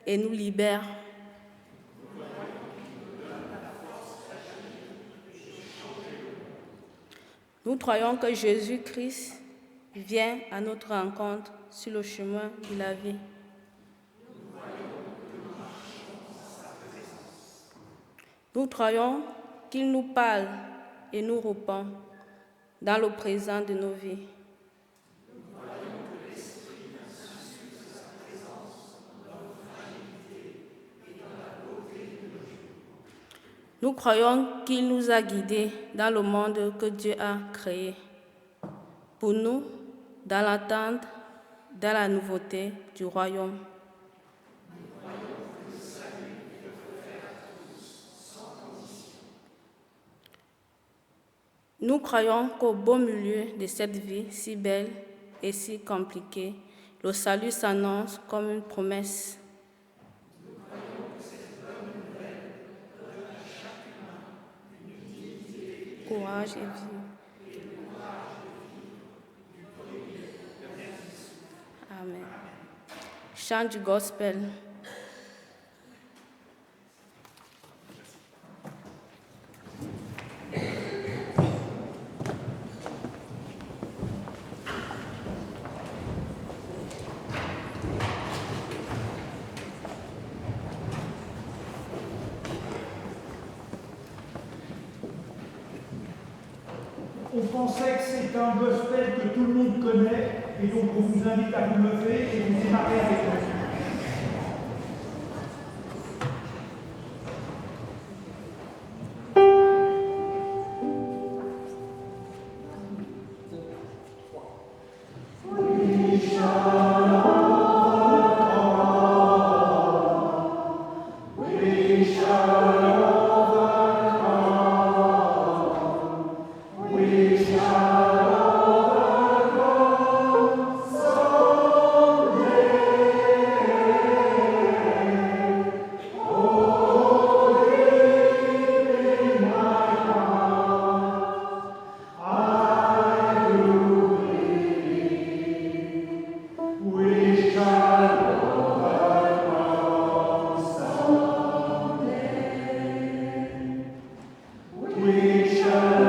et nous libère. Nous croyons que Jésus-Christ vient à notre rencontre sur le chemin de la vie. Nous croyons qu'il nous parle et nous répond dans le présent de nos vies. Nous croyons qu'il nous a guidés dans le monde que Dieu a créé. Pour nous, dans l'attente, dans la nouveauté du royaume. Nous croyons qu'au beau milieu de cette vie si belle et si compliquée, le salut s'annonce comme une promesse. Courage et vie. Amen. Chant du gospel. On pensait que c'est un gospel que tout le monde connaît, et donc on vous invite à vous lever et vous démarrer avec nous. We shall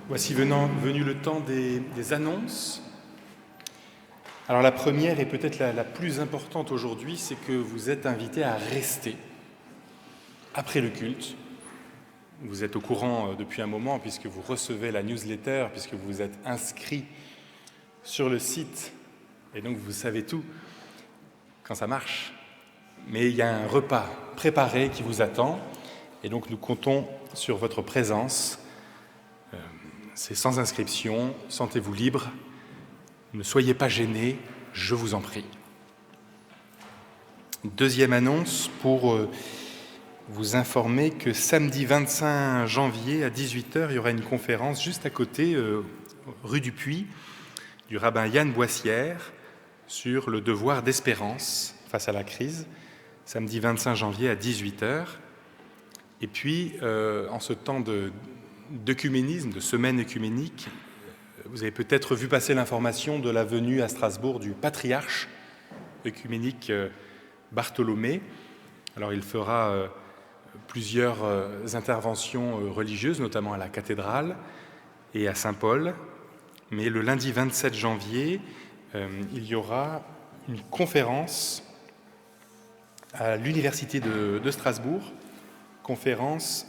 Voici venu le temps des annonces. Alors la première et peut-être la plus importante aujourd'hui, c'est que vous êtes invités à rester après le culte. Vous êtes au courant depuis un moment puisque vous recevez la newsletter, puisque vous vous êtes inscrit sur le site et donc vous savez tout quand ça marche. Mais il y a un repas préparé qui vous attend et donc nous comptons sur votre présence. C'est sans inscription, sentez-vous libre, ne soyez pas gênés, je vous en prie. Deuxième annonce pour vous informer que samedi 25 janvier à 18h, il y aura une conférence juste à côté, rue du Puy, du rabbin Yann Boissière, sur le devoir d'espérance face à la crise, samedi 25 janvier à 18h. Et puis, en ce temps d'œcuménisme, de semaine œcuménique, vous avez peut-être vu passer l'information de la venue à Strasbourg du patriarche œcuménique Bartholomé. Alors, il fera plusieurs interventions religieuses, notamment à la cathédrale et à Saint-Paul. Mais le lundi 27 janvier, il y aura une conférence à l'Université de Strasbourg, conférence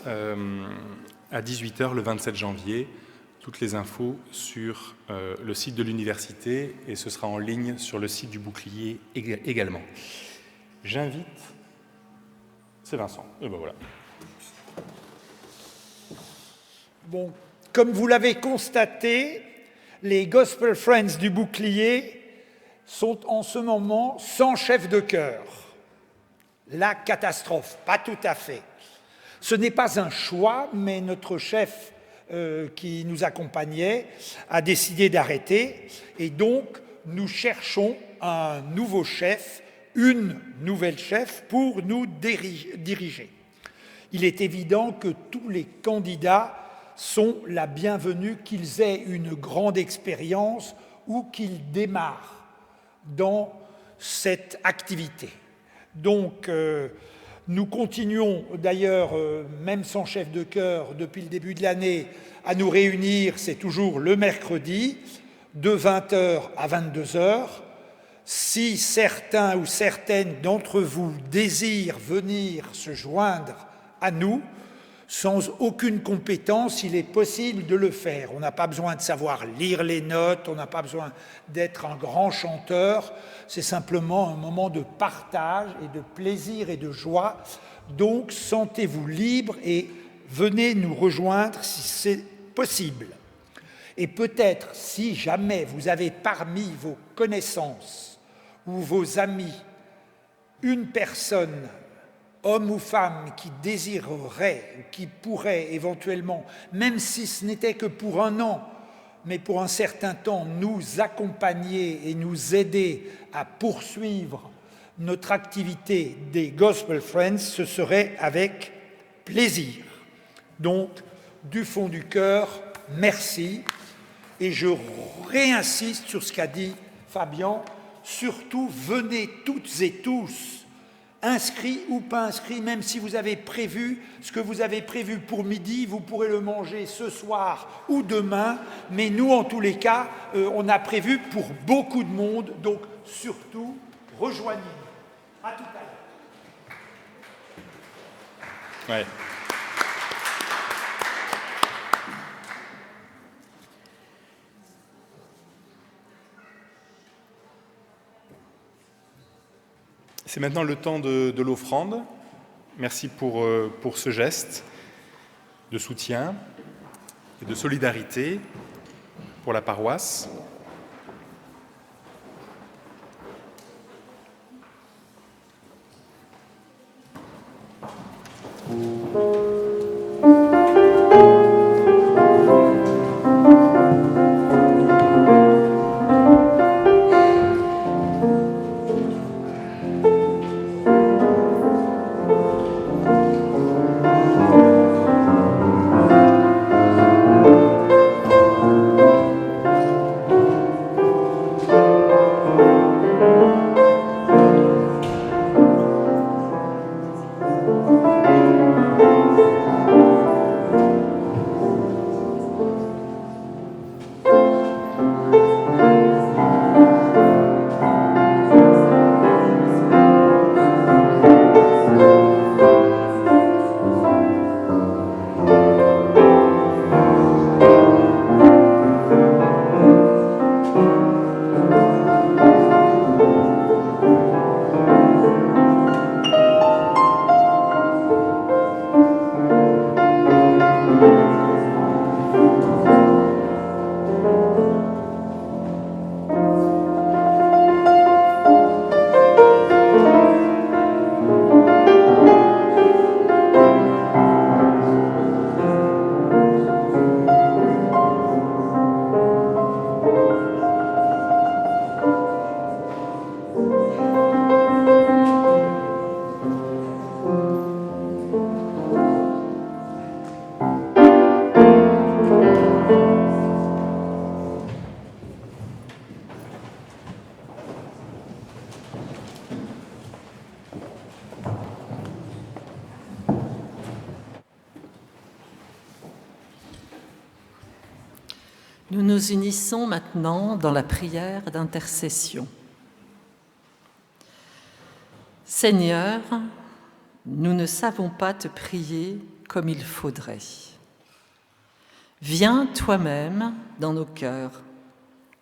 à 18h le 27 janvier. Toutes les infos sur le site de l'université et ce sera en ligne sur le site du Bouclier également. J'invite... C'est Vincent. Et ben voilà. Bon, comme vous l'avez constaté, les Gospel Friends du Bouclier sont en ce moment sans chef de chœur. La catastrophe, pas tout à fait. Ce n'est pas un choix, mais notre chef qui nous accompagnait a décidé d'arrêter. Et donc, nous cherchons un nouveau chef, une nouvelle chef pour nous diriger. Il est évident que tous les candidats sont la bienvenue, qu'ils aient une grande expérience ou qu'ils démarrent dans cette activité. Donc, nous continuons d'ailleurs, même sans chef de chœur, depuis le début de l'année, à nous réunir, c'est toujours le mercredi, de 20h à 22h. Si certains ou certaines d'entre vous désirent venir se joindre à nous, sans aucune compétence, il est possible de le faire. On n'a pas besoin de savoir lire les notes, on n'a pas besoin d'être un grand chanteur, c'est simplement un moment de partage et de plaisir et de joie. Donc, sentez-vous libre et venez nous rejoindre si c'est possible. Et peut-être, si jamais vous avez parmi vos connaissances ou vos amis une personne, homme ou femme, qui désirerait ou qui pourrait éventuellement, même si ce n'était que pour un an, mais pour un certain temps, nous accompagner et nous aider à poursuivre notre activité des Gospel Friends, ce serait avec plaisir. Donc, du fond du cœur, merci. Et je réinsiste sur ce qu'a dit Fabien, surtout venez toutes et tous, inscrits ou pas inscrits, même si vous avez prévu ce que vous avez prévu pour midi, vous pourrez le manger ce soir ou demain, mais nous, en tous les cas, on a prévu pour beaucoup de monde, donc surtout, rejoignez-nous. À tout à l'heure. Ouais. C'est maintenant le temps de l'offrande. Merci pour ce geste de soutien et de solidarité pour la paroisse. Nous nous unissons maintenant dans la prière d'intercession. Seigneur, nous ne savons pas te prier comme il faudrait. Viens toi-même dans nos cœurs,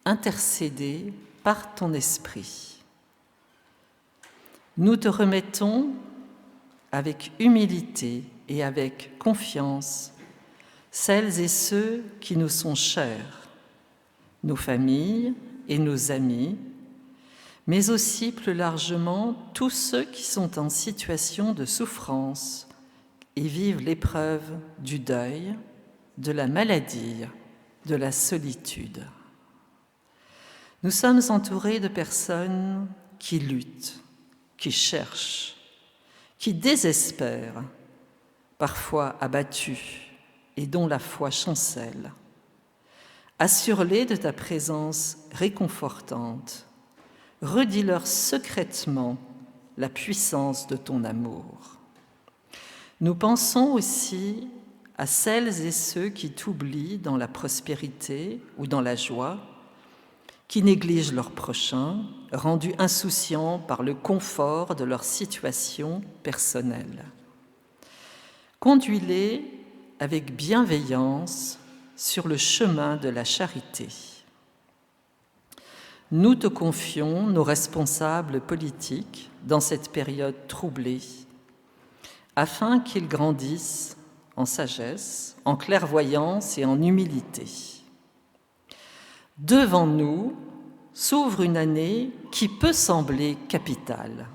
intercéder par ton esprit. Nous te remettons avec humilité et avec confiance celles et ceux qui nous sont chers, nos familles et nos amis, mais aussi plus largement tous ceux qui sont en situation de souffrance et vivent l'épreuve du deuil, de la maladie, de la solitude. Nous sommes entourés de personnes qui luttent, qui cherchent, qui désespèrent, parfois abattues, et dont la foi chancelle. Assure-les de ta présence réconfortante. Redis-leur secrètement la puissance de ton amour. Nous pensons aussi à celles et ceux qui t'oublient dans la prospérité ou dans la joie, qui négligent leurs prochains, rendus insouciants par le confort de leur situation personnelle. Conduis-les avec bienveillance sur le chemin de la charité. Nous te confions nos responsables politiques dans cette période troublée, afin qu'ils grandissent en sagesse, en clairvoyance et en humilité. Devant nous s'ouvre une année qui peut sembler capitale.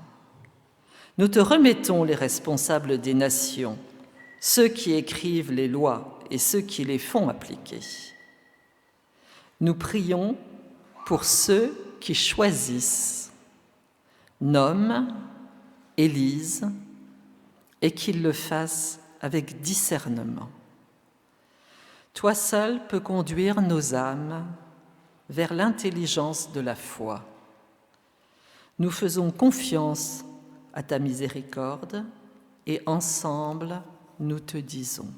Nous te remettons les responsables des nations, ceux qui écrivent les lois et ceux qui les font appliquer. Nous prions pour ceux qui choisissent, nomment, élisent, et qu'ils le fassent avec discernement. Toi seul peux conduire nos âmes vers l'intelligence de la foi. Nous faisons confiance à ta miséricorde et ensemble, nous te disons: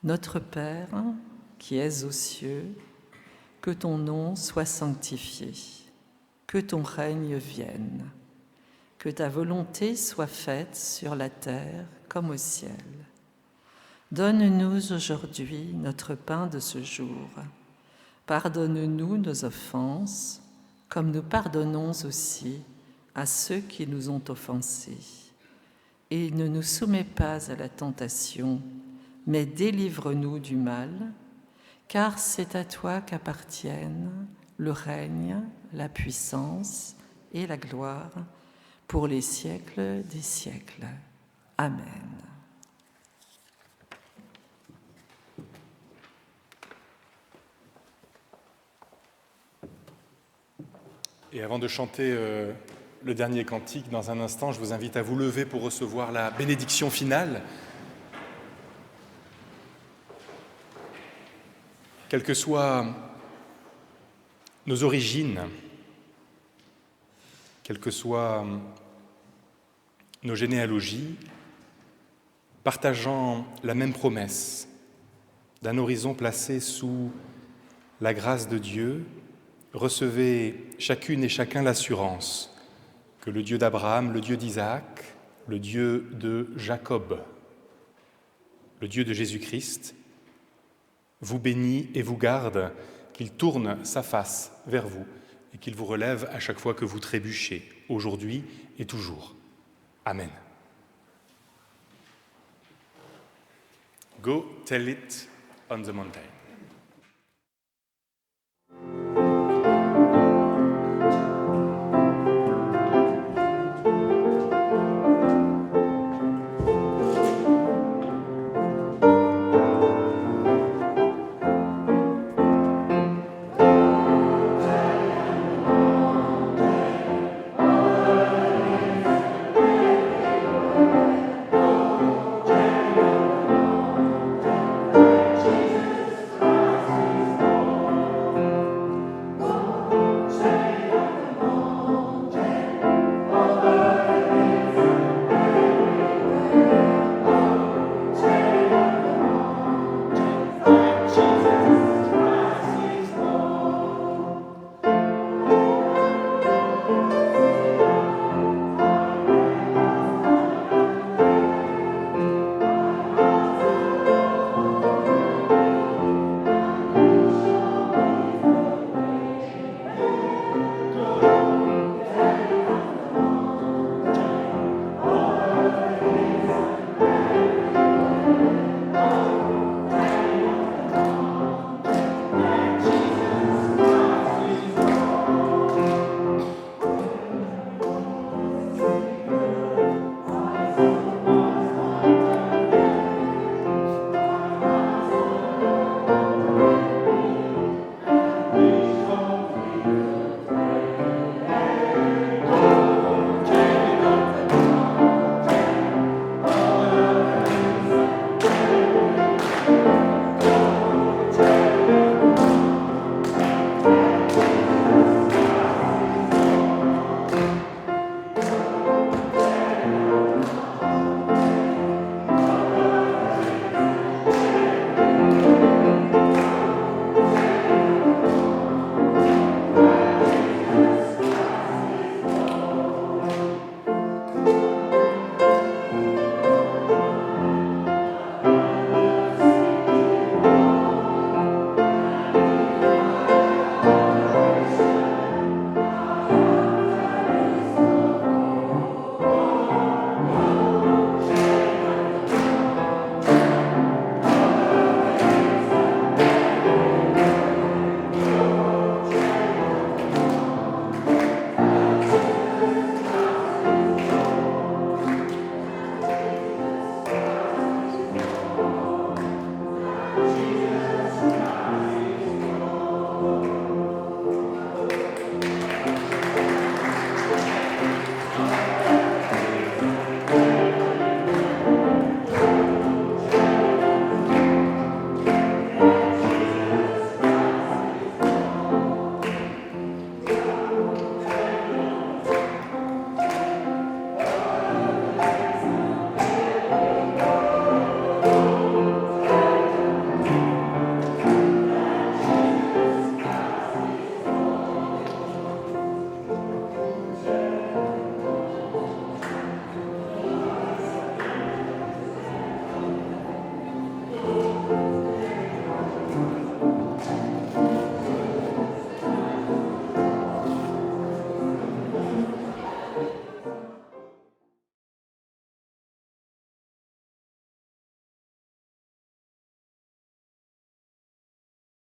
Notre Père, qui es aux cieux, que ton nom soit sanctifié, que ton règne vienne, que ta volonté soit faite sur la terre comme au ciel. Donne-nous aujourd'hui notre pain de ce jour. Pardonne-nous nos offenses, comme nous pardonnons aussi à ceux qui nous ont offensés. Et ne nous soumets pas à la tentation, mais délivre-nous du mal, car c'est à toi qu'appartiennent le règne, la puissance et la gloire pour les siècles des siècles. Amen. Et avant de chanter le dernier cantique, dans un instant, je vous invite à vous lever pour recevoir la bénédiction finale. Quelles que soient nos origines, quelles que soient nos généalogies, partageant la même promesse d'un horizon placé sous la grâce de Dieu, recevez chacune et chacun l'assurance que le Dieu d'Abraham, le Dieu d'Isaac, le Dieu de Jacob, le Dieu de Jésus-Christ, vous bénit et vous garde, qu'il tourne sa face vers vous et qu'il vous relève à chaque fois que vous trébuchez, aujourd'hui et toujours. Amen. Go tell it on the mountain.